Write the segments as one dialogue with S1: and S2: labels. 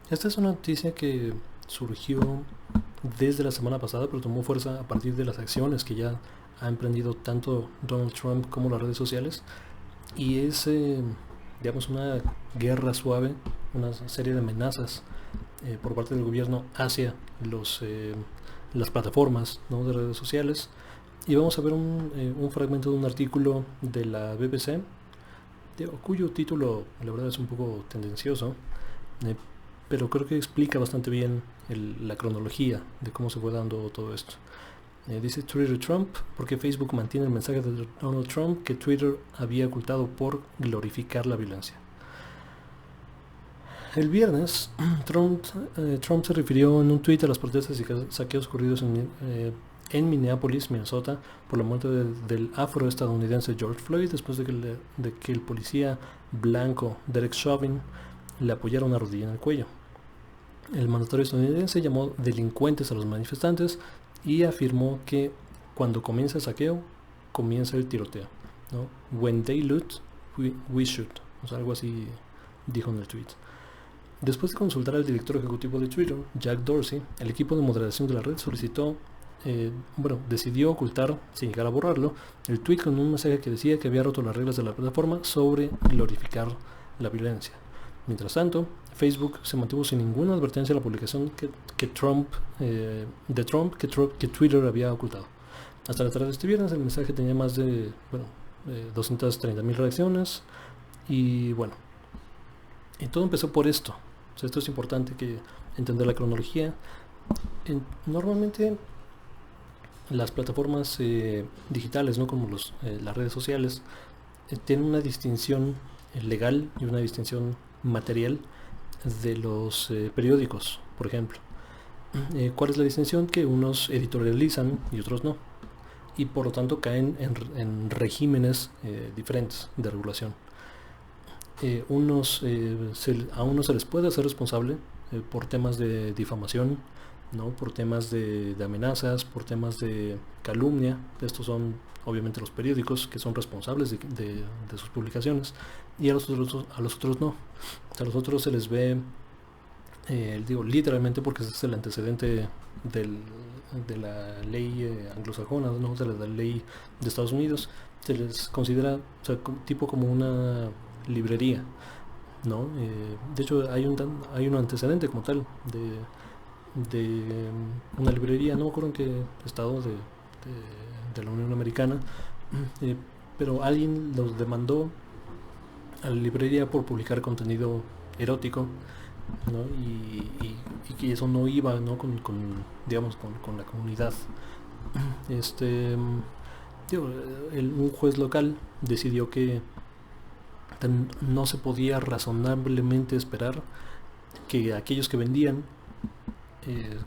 S1: Esta es una noticia que surgió desde la semana pasada, pero tomó fuerza a partir de las acciones que ya ha emprendido tanto Donald Trump como las redes sociales. Y es, digamos, una guerra suave, una serie de amenazas por parte del gobierno hacia las plataformas, ¿no?, de redes sociales. Y vamos a ver un fragmento de un artículo de la BBC, cuyo título la verdad es un poco tendencioso, eh, pero creo que explica bastante bien la cronología de cómo se fue dando todo esto. Dice Twitter Trump, porque Facebook mantiene el mensaje de Donald Trump que Twitter había ocultado por glorificar la violencia. El viernes, Trump se refirió en un tuit a las protestas y saqueos ocurridos en Minneapolis, Minnesota, por la muerte del afroestadounidense George Floyd después de que el policía blanco Derek Chauvin le apoyara una rodilla en el cuello. El mandatario estadounidense llamó delincuentes a los manifestantes y afirmó que cuando comienza el saqueo, comienza el tiroteo, ¿no? When they loot, we shoot. O sea, algo así dijo en el tweet. Después de consultar al director ejecutivo de Twitter, Jack Dorsey, el equipo de moderación de la red decidió ocultar, sin llegar a borrarlo, el tweet con un mensaje que decía que había roto las reglas de la plataforma sobre glorificar la violencia. Mientras tanto, Facebook se mantuvo sin ninguna advertencia a la publicación que Twitter había ocultado. Hasta la tarde de este viernes el mensaje tenía más de 230.000 reacciones y y todo empezó por esto. O sea, esto es importante que entender la cronología. Normalmente las plataformas digitales, no como las redes sociales, tienen una distinción legal y una distinción material de los periódicos, por ejemplo. ¿Cuál es la distinción? Que unos editorializan y otros no, y por lo tanto caen en regímenes diferentes de regulación. A unos se les puede hacer responsable por temas de difamación, ¿no?, por temas de amenazas, por temas de calumnia. Estos son obviamente los periódicos que son responsables de sus publicaciones, y a los otros no. A los otros se les ve, digo literalmente porque ese es el antecedente de la ley anglosajona, ¿no?, de la ley de Estados Unidos. Se les considera, o sea, tipo como una librería, ¿no? De hecho hay un antecedente como tal de una librería, no me acuerdo en qué estado de la Unión Americana, eh, pero alguien los demandó a la librería por publicar contenido erótico, ¿no? Y que eso no iba, ¿no?, digamos, con la comunidad. Este, un juez local decidió que no se podía razonablemente esperar que aquellos que vendían,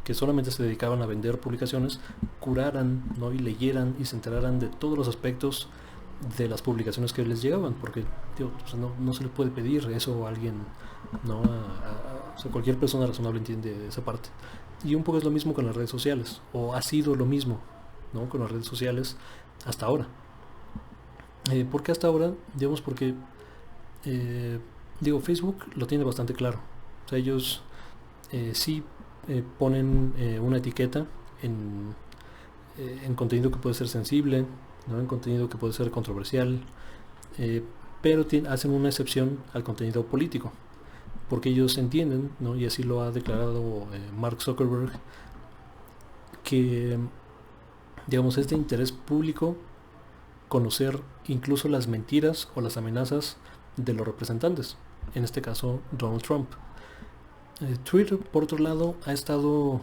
S1: que solamente se dedicaban a vender publicaciones, curaran, ¿no?, y leyeran y se enteraran de todos los aspectos de las publicaciones que les llegaban, porque no se le puede pedir eso a alguien, ¿no? O sea, cualquier persona razonable entiende esa parte. Y un poco es lo mismo con las redes sociales, o ha sido lo mismo, ¿no?, con las redes sociales hasta ahora. ¿Por qué hasta ahora? Digamos porque Facebook lo tiene bastante claro. O sea, ellos sí ponen una etiqueta en contenido que puede ser sensible, ¿no?, en contenido que puede ser controversial, pero hacen una excepción al contenido político, porque ellos entienden, ¿no?, y así lo ha declarado Mark Zuckerberg, que, digamos, es de interés público conocer incluso las mentiras o las amenazas de los representantes, en este caso Donald Trump. Twitter, por otro lado, ha estado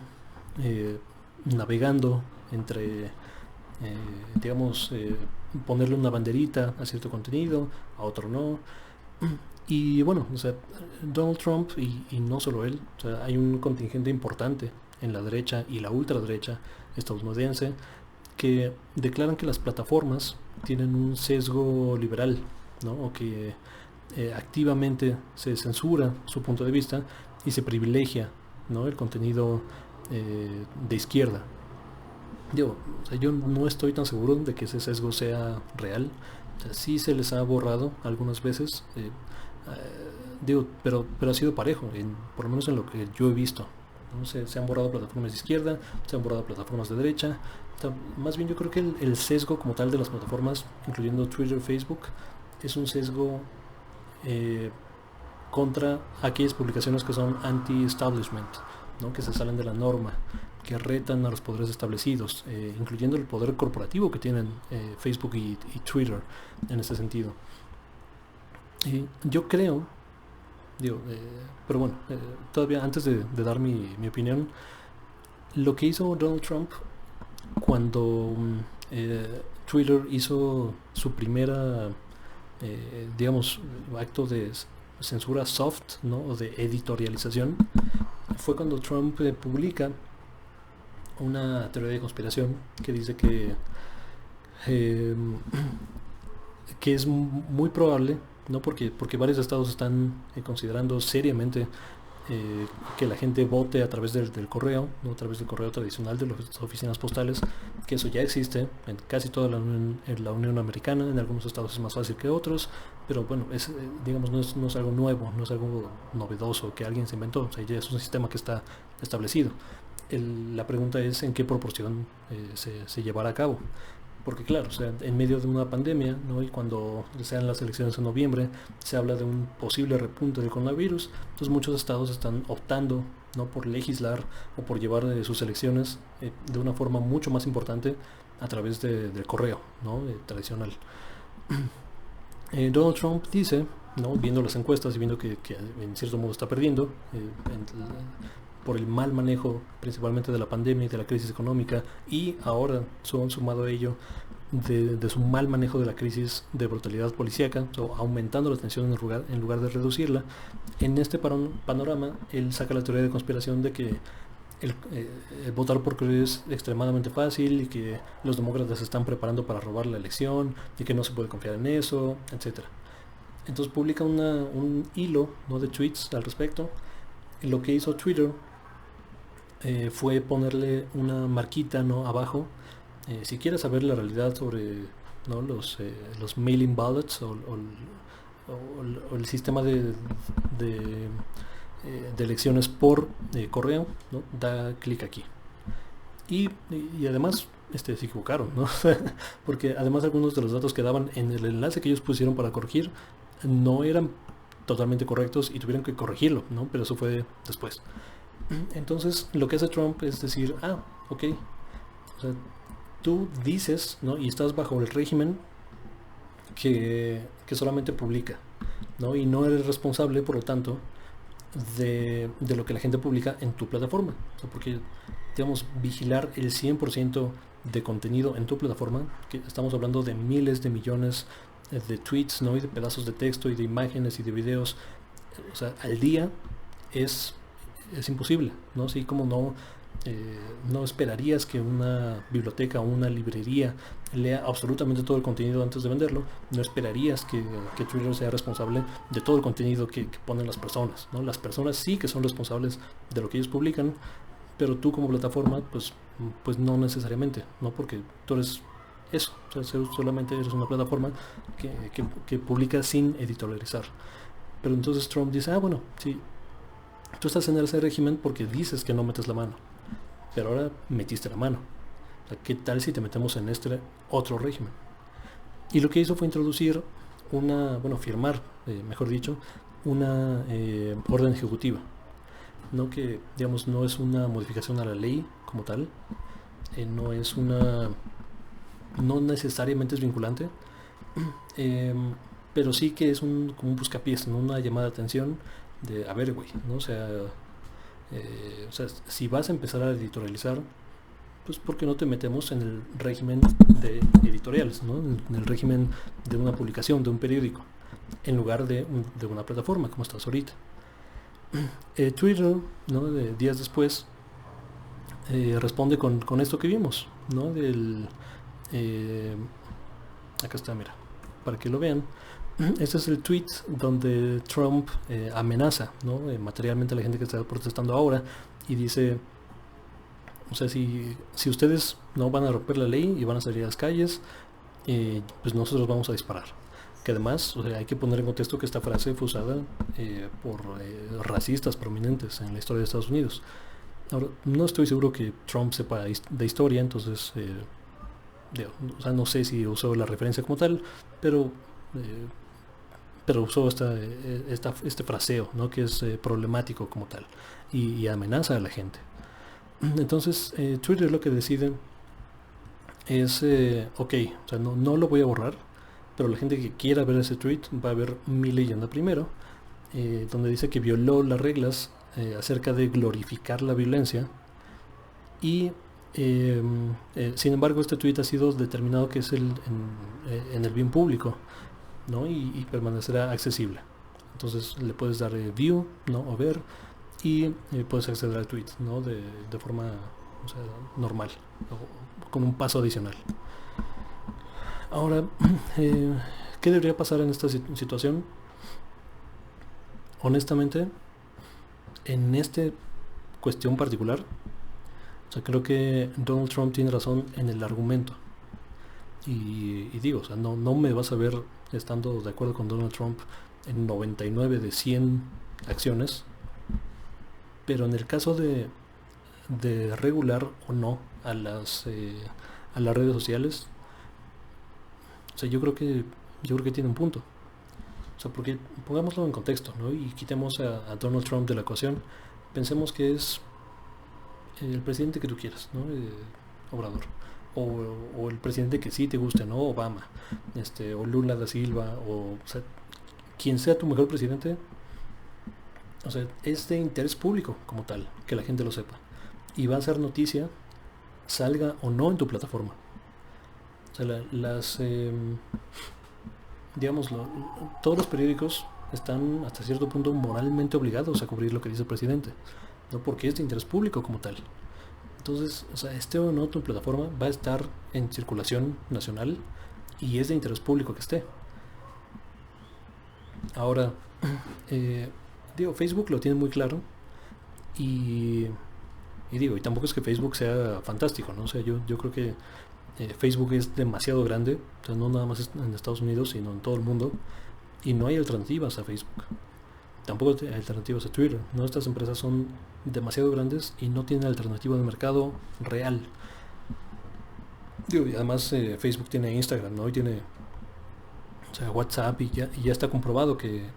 S1: navegando entre, ponerle una banderita a cierto contenido, a otro no. Y o sea, Donald Trump, y no solo él, o sea, hay un contingente importante en la derecha y la ultraderecha estadounidense que declaran que las plataformas tienen un sesgo liberal, ¿no?, o que activamente se censura su punto de vista y se privilegia, ¿no?, el contenido de izquierda. O sea, yo no estoy tan seguro de que ese sesgo sea real. O sea, sí se les ha borrado algunas veces digo, pero ha sido parejo, por lo menos en lo que yo he visto, ¿no? Se han borrado plataformas de izquierda, se han borrado plataformas de derecha. Más bien yo creo que el sesgo como tal de las plataformas, incluyendo Twitter, Facebook, es un sesgo eh, contra aquellas publicaciones que son anti-establishment, ¿no? Que se salen de la norma, que retan a los poderes establecidos, incluyendo el poder corporativo que tienen Facebook y Twitter en este sentido. Yo creo, digo, pero bueno, todavía antes de dar mi opinión, lo que hizo Donald Trump cuando Twitter hizo su primera, digamos, acto de censura soft, ¿no? O de editorialización, fue cuando Trump publica una teoría de conspiración que dice eh, que es muy probable, ¿no? Porque varios estados están considerando seriamente que la gente vote a través del correo, no a través del correo tradicional de las oficinas postales, que eso ya existe en casi toda en la Unión Americana. En algunos estados es más fácil que otros, pero bueno, digamos, no es algo nuevo, no es algo novedoso que alguien se inventó, o sea, ya es un sistema que está establecido. La pregunta es en qué proporción se llevará a cabo. Porque claro, o sea, en medio de una pandemia, ¿no? Y cuando sean las elecciones en noviembre, se habla de un posible repunte del coronavirus. Entonces muchos estados están optando, ¿no? Por legislar o por llevar sus elecciones de una forma mucho más importante a través del correo, ¿no? Tradicional. Donald Trump dice, ¿no? Viendo las encuestas y viendo que en cierto modo está perdiendo, por el mal manejo principalmente de la pandemia y de la crisis económica, y ahora sumado a ello de su mal manejo de la crisis de brutalidad policíaca, aumentando la tensión en lugar de reducirla. En este panorama él saca la teoría de conspiración de que el votar por Cruz es extremadamente fácil y que los demócratas se están preparando para robar la elección y que no se puede confiar en eso, etc. Entonces publica un hilo, ¿no? De tweets al respecto. Lo que hizo Twitter fue ponerle una marquita, ¿no? Abajo, si quieres saber la realidad sobre, ¿no? los mailing ballots o el sistema de elecciones por correo, ¿no? Da clic aquí. Y además se equivocaron, ¿no? Porque además algunos de los datos que daban en el enlace que ellos pusieron para corregir no eran totalmente correctos y tuvieron que corregirlo, ¿no? Pero eso fue después. Entonces lo que hace Trump es decir, ok, o sea, tú dices, ¿no? Y estás bajo el régimen que solamente publica, ¿no? Y no eres responsable, por lo tanto, de lo que la gente publica en tu plataforma. O sea, porque, digamos, vigilar el 100% de contenido en tu plataforma, que estamos hablando de miles de millones de tweets, ¿no? Y de pedazos de texto y de imágenes y de videos, o sea, al día es imposible, ¿no? Así como no esperarías que una biblioteca o una librería lea absolutamente todo el contenido antes de venderlo, no esperarías que Twitter sea responsable de todo el contenido que ponen las personas, ¿no? Las personas sí que son responsables de lo que ellos publican, pero tú como plataforma, pues no necesariamente, ¿no? Porque tú eres eso, o sea, solamente eres una plataforma que publica sin editorializar. Pero entonces Trump dice, bueno, sí, tú estás en ese régimen porque dices que no metes la mano, pero ahora metiste la mano. O sea, ¿qué tal si te metemos en este otro régimen? Y lo que hizo fue introducir firmar, mejor dicho, una orden ejecutiva, ¿no? Que, digamos, no es una modificación a la ley como tal, no necesariamente es vinculante, pero sí que es como un buscapiés, ¿no? Una llamada de atención de, a ver, güey, ¿no? O sea, si vas a empezar a editorializar, pues ¿por qué no te metemos en el régimen de editoriales, ¿no? En el régimen de una publicación, de un periódico, en lugar de una plataforma como estás ahorita? Twitter, ¿no? Días después, responde con esto que vimos, ¿no? Acá está, mira, para que lo vean. Este es el tweet donde Trump amenaza, ¿no? Materialmente a la gente que está protestando ahora y dice, o sea, si ustedes no van a romper la ley y van a salir a las calles, pues nosotros vamos a disparar. que además, o sea, hay que poner en contexto que esta frase fue usada por racistas prominentes en la historia de Estados Unidos. Ahora, no estoy seguro que Trump sepa de historia, entonces, o sea, no sé si usó la referencia como tal, pero, eh, pero usó este fraseo, ¿no? Que es problemático como tal y amenaza a la gente. Entonces, Twitter lo que decide es, ok, o sea, no lo voy a borrar, pero la gente que quiera ver ese tweet va a ver mi leyenda primero, donde dice que violó las reglas acerca de glorificar la violencia y sin embargo este tweet ha sido determinado que es en el bien público, ¿no? Y permanecerá accesible. Entonces le puedes dar view, ¿no? O ver, y puedes acceder al tweet, ¿no? De forma, o sea, normal, con un paso adicional. Ahora, ¿qué debería pasar en esta situación? Honestamente, en esta cuestión particular, o sea, creo que Donald Trump tiene razón en el argumento. Y digo, o sea, no me vas a ver estando de acuerdo con Donald Trump en 99 de 100 acciones, pero en el caso de regular o no a las redes sociales, o sea, yo creo que tiene un punto. O sea, porque pongámoslo en contexto, ¿no? Y quitemos a Donald Trump de la ecuación. Pensemos que es el presidente que tú quieras, ¿no? Obrador. O el presidente que sí te guste, ¿no? Obama, o Lula da Silva, o sea, quien sea tu mejor presidente, o sea, es de interés público como tal, que la gente lo sepa. Y va a ser noticia, salga o no en tu plataforma. O sea, digamos, todos los periódicos están hasta cierto punto moralmente obligados a cubrir lo que dice el presidente, ¿no? Porque es de interés público como tal. Entonces, o sea, este o no tu plataforma va a estar en circulación nacional y es de interés público que esté. Ahora, digo, Facebook lo tiene muy claro y, y tampoco es que Facebook sea fantástico, ¿no? O sea, yo creo que Facebook es demasiado grande, o sea, no nada más en Estados Unidos, sino en todo el mundo, y no hay alternativas a Facebook. Tampoco hay alternativas a Twitter, ¿no? Estas empresas son demasiado grandes y no tienen alternativa de mercado real. Digo, y además Facebook tiene Instagram, ¿no? Y tiene, o sea, WhatsApp y ya está comprobado que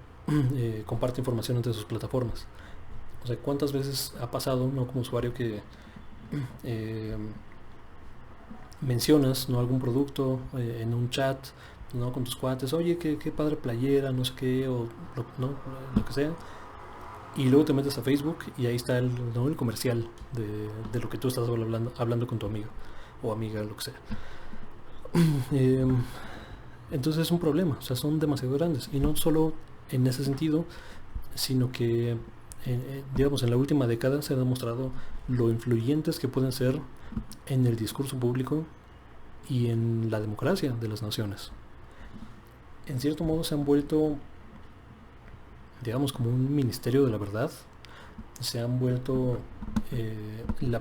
S1: comparte información entre sus plataformas. O sea, ¿cuántas veces ha pasado, ¿no? Como usuario que eh, mencionas, ¿no? Algún producto en un chat, ¿no? Con tus cuates, oye, qué padre playera, no sé qué, o ¿no? Lo que sea, y luego te metes a Facebook y ahí está ¿no? el comercial de lo que tú estás hablando con tu amigo o amiga, lo que sea. eh, entonces es un problema, o sea, son demasiado grandes, y no solo en ese sentido, sino que digamos, en la última década se ha demostrado lo influyentes que pueden ser en el discurso público y en la democracia de las naciones. En cierto modo se han vuelto, digamos, como un ministerio de la verdad. Se han vuelto el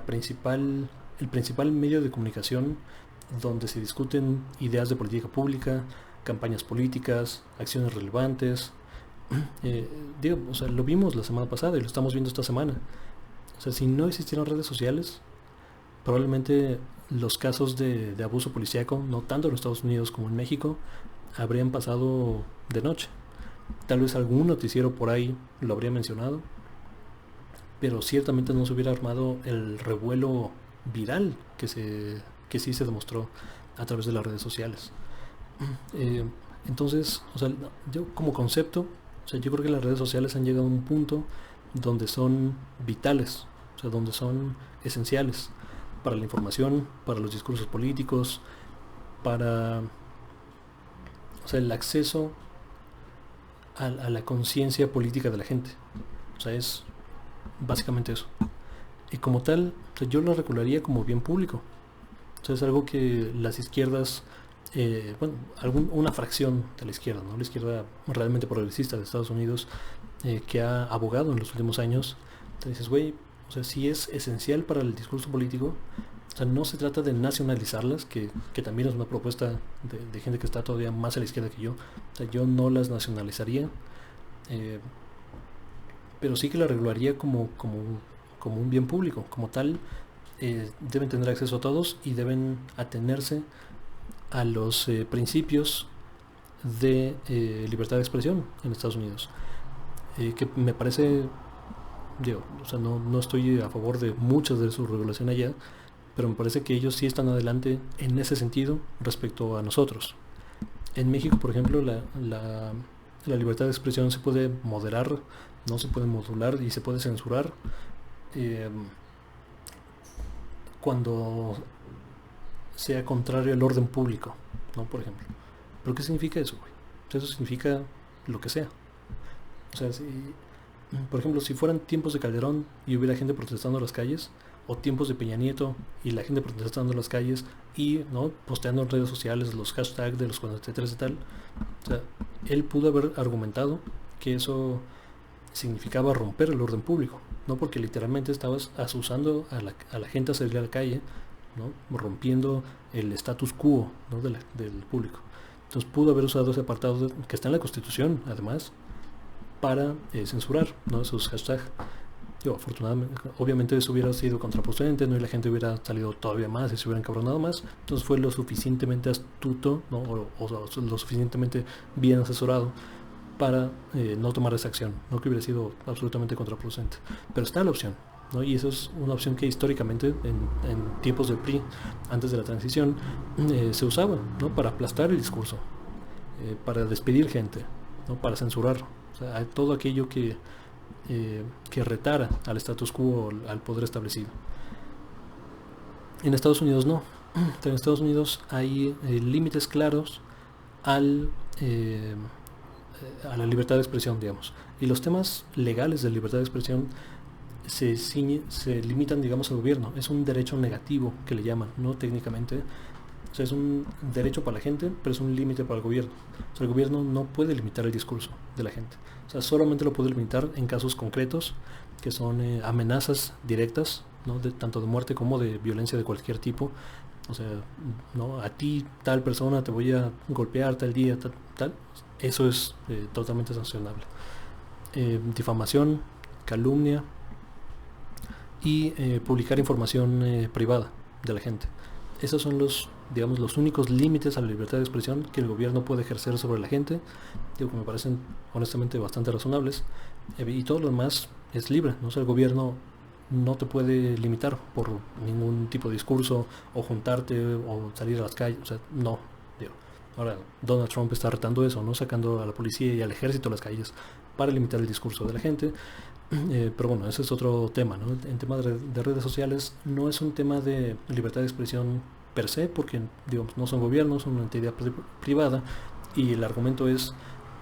S1: principal medio de comunicación donde se discuten ideas de política pública, campañas políticas, acciones relevantes. Digo, o sea, lo vimos la semana pasada y lo estamos viendo esta semana. O sea, si no existieran redes sociales, probablemente los casos de abuso policíaco, no tanto en Estados Unidos como en México, habrían pasado de noche. Tal vez algún noticiero por ahí lo habría mencionado, pero ciertamente no se hubiera armado el revuelo viral que sí se demostró a través de las redes sociales. Entonces, o sea, yo como concepto, o sea, yo creo que las redes sociales han llegado a un punto donde son vitales, o sea, donde son esenciales para la información, para los discursos políticos, para, o sea, el acceso a la conciencia política de la gente. O sea, es básicamente eso. Y como tal, o sea, yo lo regularía como bien público. O sea, es algo que las izquierdas, bueno, una fracción de la izquierda, ¿no? La izquierda realmente progresista de Estados Unidos, que ha abogado en los últimos años, te dices, güey, o sea, sí es esencial para el discurso político O sea, no se trata de nacionalizarlas, que también es una propuesta de gente que está todavía más a la izquierda que yo. O sea, yo no las nacionalizaría, eh, pero sí que la regularía como un bien público. Como tal, deben tener acceso a todos y deben atenerse a los principios de libertad de expresión en Estados Unidos. Que me parece, digo, o sea, no estoy a favor de muchas de su regulación allá, pero me parece que ellos sí están adelante en ese sentido respecto a nosotros. En México, por ejemplo, la libertad de expresión se puede moderar, no se puede modular y se puede censurar eh, cuando sea contrario al orden público, ¿no? Por ejemplo. ¿Pero qué significa eso, güey? Eso significa lo que sea. O sea, si, por ejemplo, si fueran tiempos de Calderón y hubiera gente protestando en las calles, o tiempos de Peña Nieto y la gente protestando en las calles y no posteando en redes sociales los hashtags de los 43 y tal, o sea, él pudo haber argumentado que eso significaba romper el orden público, no porque literalmente estabas asusando a la gente a salir a la calle, ¿no? Rompiendo el status quo, ¿no? Del público. Entonces pudo haber usado ese apartado que está en la Constitución, además, para censurar, ¿no? Esos hashtags. Yo, afortunadamente, obviamente eso hubiera sido contraproducente, ¿no? Y la gente hubiera salido todavía más y se hubiera encabronado más. Entonces fue lo suficientemente astuto, ¿no? O lo suficientemente bien asesorado para no tomar esa acción, ¿no? Que hubiera sido absolutamente contraproducente. Pero está la opción, ¿no? Y eso es una opción que históricamente en tiempos del PRI, antes de la transición, se usaba, ¿no? Para aplastar el discurso, para despedir gente, ¿no? Para censurar, o sea, todo aquello que retara al status quo, al poder establecido. En Estados Unidos no. En Estados Unidos hay límites claros al, eh, a la libertad de expresión, digamos. Y los temas legales de libertad de expresión se limitan, digamos, al gobierno. Es un derecho negativo que le llaman, no técnicamente. O sea, es un derecho para la gente, pero es un límite para el gobierno. O sea, el gobierno no puede limitar el discurso de la gente. O sea, solamente lo puede limitar en casos concretos, que son amenazas directas, ¿no? Tanto de muerte como de violencia de cualquier tipo. O sea, ¿no? A ti, tal persona, te voy a golpear tal día, tal. Eso es totalmente sancionable. Difamación, calumnia y publicar información privada de la gente. Esos son digamos, los únicos límites a la libertad de expresión que el gobierno puede ejercer sobre la gente. Digo que me parecen honestamente bastante razonables. Y todo lo demás es libre, ¿no? O sea, el gobierno no te puede limitar por ningún tipo de discurso, o juntarte, o salir a las calles. O sea, no. Digo, ahora Donald Trump está retando eso, ¿no? Sacando a la policía y al ejército a las calles para limitar el discurso de la gente. Pero bueno, ese es otro tema, ¿no? En tema de redes sociales no es un tema de libertad de expresión per se, porque digamos, no son gobiernos, son una entidad privada, y el argumento es,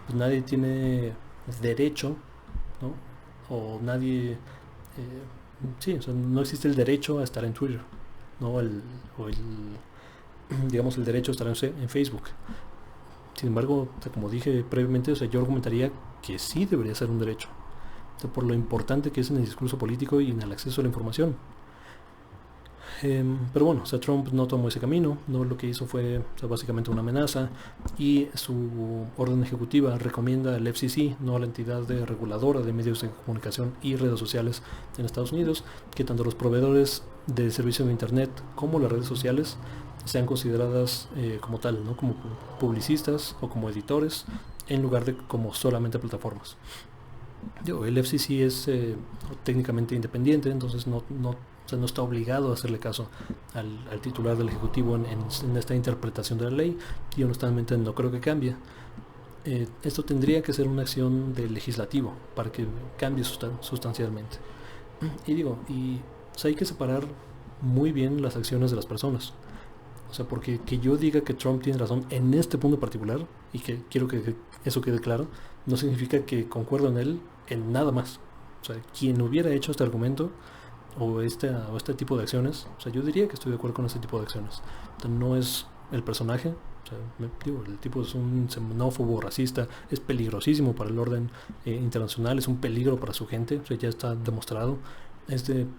S1: pues nadie tiene derecho, ¿no? O nadie, sí, o sea, no existe el derecho a estar en Twitter, ¿no? Digamos, el derecho a estar en Facebook. Sin embargo, o sea, como dije previamente, o sea, yo argumentaría que sí debería ser un derecho, o sea, por lo importante que es en el discurso político y en el acceso a la información. Pero bueno, o sea, Trump no tomó ese camino, no, lo que hizo fue, o sea, básicamente una amenaza, y su orden ejecutiva recomienda al FCC, no a la entidad reguladora de medios de comunicación y redes sociales en Estados Unidos, que tanto los proveedores de servicios de internet como las redes sociales sean consideradas como tal, ¿no? Como publicistas o como editores, en lugar de como solamente plataformas. El FCC es técnicamente independiente, entonces o sea, no está obligado a hacerle caso al titular del Ejecutivo en esta interpretación de la ley, y honestamente no creo que cambie. Esto tendría que ser una acción del legislativo para que cambie sustancialmente. O sea, hay que separar muy bien las acciones de las personas. O sea, porque que yo diga que Trump tiene razón en este punto particular, y que quiero que eso quede claro, no significa que concuerdo en él en nada más. O sea, quien hubiera hecho este argumento o este tipo de acciones, o sea, yo diría que estoy de acuerdo con este tipo de acciones. Entonces, no es el personaje, o sea, el tipo es un xenófobo, racista, es peligrosísimo para el orden internacional, es un peligro para su gente, o sea, ya está demostrado.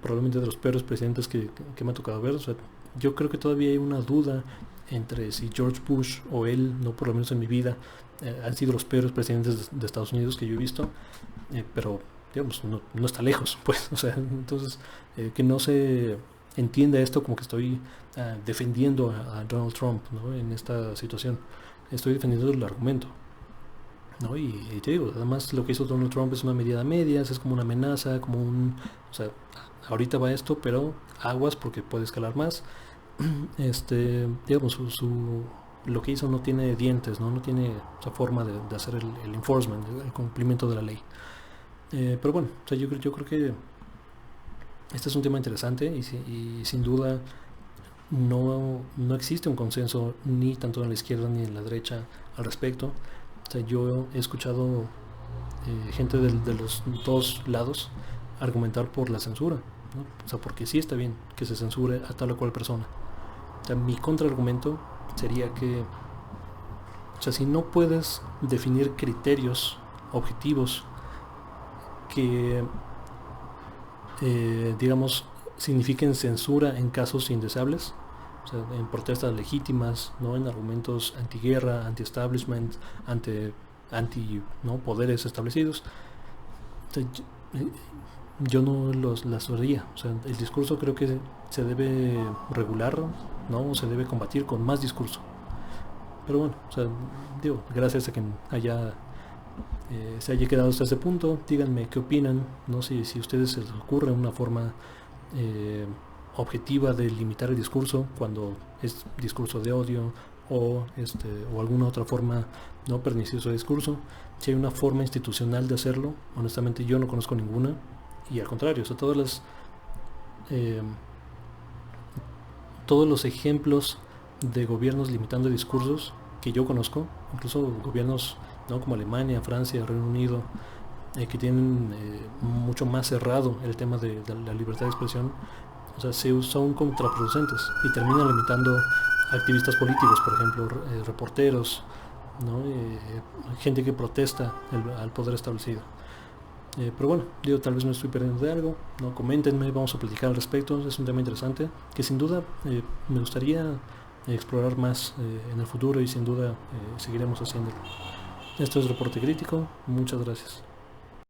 S1: probablemente de los peores presidentes que me ha tocado ver. O sea, yo creo que todavía hay una duda entre si George Bush o él, no por lo menos en mi vida, han sido los peores presidentes de Estados Unidos que yo he visto, pero digamos, no está lejos, pues. O sea, entonces, que no se entienda esto como que estoy defendiendo a Donald Trump, ¿no? En esta situación. Estoy defendiendo el argumento, ¿no? Y te digo, además lo que hizo Donald Trump es una medida a medias, es como una amenaza, como o sea, ahorita va esto, pero aguas porque puede escalar más. Digamos, lo que hizo no tiene dientes, no tiene esa forma de hacer el enforcement, el cumplimiento de la ley. Pero bueno, o sea, yo creo que este es un tema interesante y sin duda no existe un consenso ni tanto en la izquierda ni en la derecha al respecto. O sea, yo he escuchado gente de los dos lados argumentar por la censura, ¿no? O sea, porque sí está bien que se censure a tal o cual persona. O sea, mi contraargumento sería que, o sea, si no puedes definir criterios objetivos que, digamos, signifiquen censura en casos indeseables, o sea, en protestas legítimas, no en argumentos antiguerra, anti-establishment, anti ¿no? poderes establecidos. O sea, yo no las haría. O sea, el discurso creo que se debe regular, ¿no? Se debe combatir con más discurso. Pero bueno, o sea, digo, gracias a que se haya quedado hasta ese punto, díganme qué opinan, no sé si a ustedes se les ocurre una forma objetiva de limitar el discurso cuando es discurso de odio o alguna otra forma no perniciosa de discurso. Si hay una forma institucional de hacerlo, honestamente yo no conozco ninguna, y al contrario, o sea, todos los ejemplos de gobiernos limitando discursos que yo conozco, incluso gobiernos, ¿no? como Alemania, Francia, Reino Unido, que tienen mucho más cerrado el tema de la libertad de expresión, o sea, son contraproducentes y terminan limitando a activistas políticos, por ejemplo, reporteros, ¿no? Gente que protesta al poder establecido. Pero bueno, digo, tal vez me estoy perdiendo de algo, ¿no? Coméntenme, vamos a platicar al respecto. Es un tema interesante que sin duda me gustaría explorar más en el futuro, y sin duda seguiremos haciéndolo. Esto es Reporte Crítico, muchas gracias.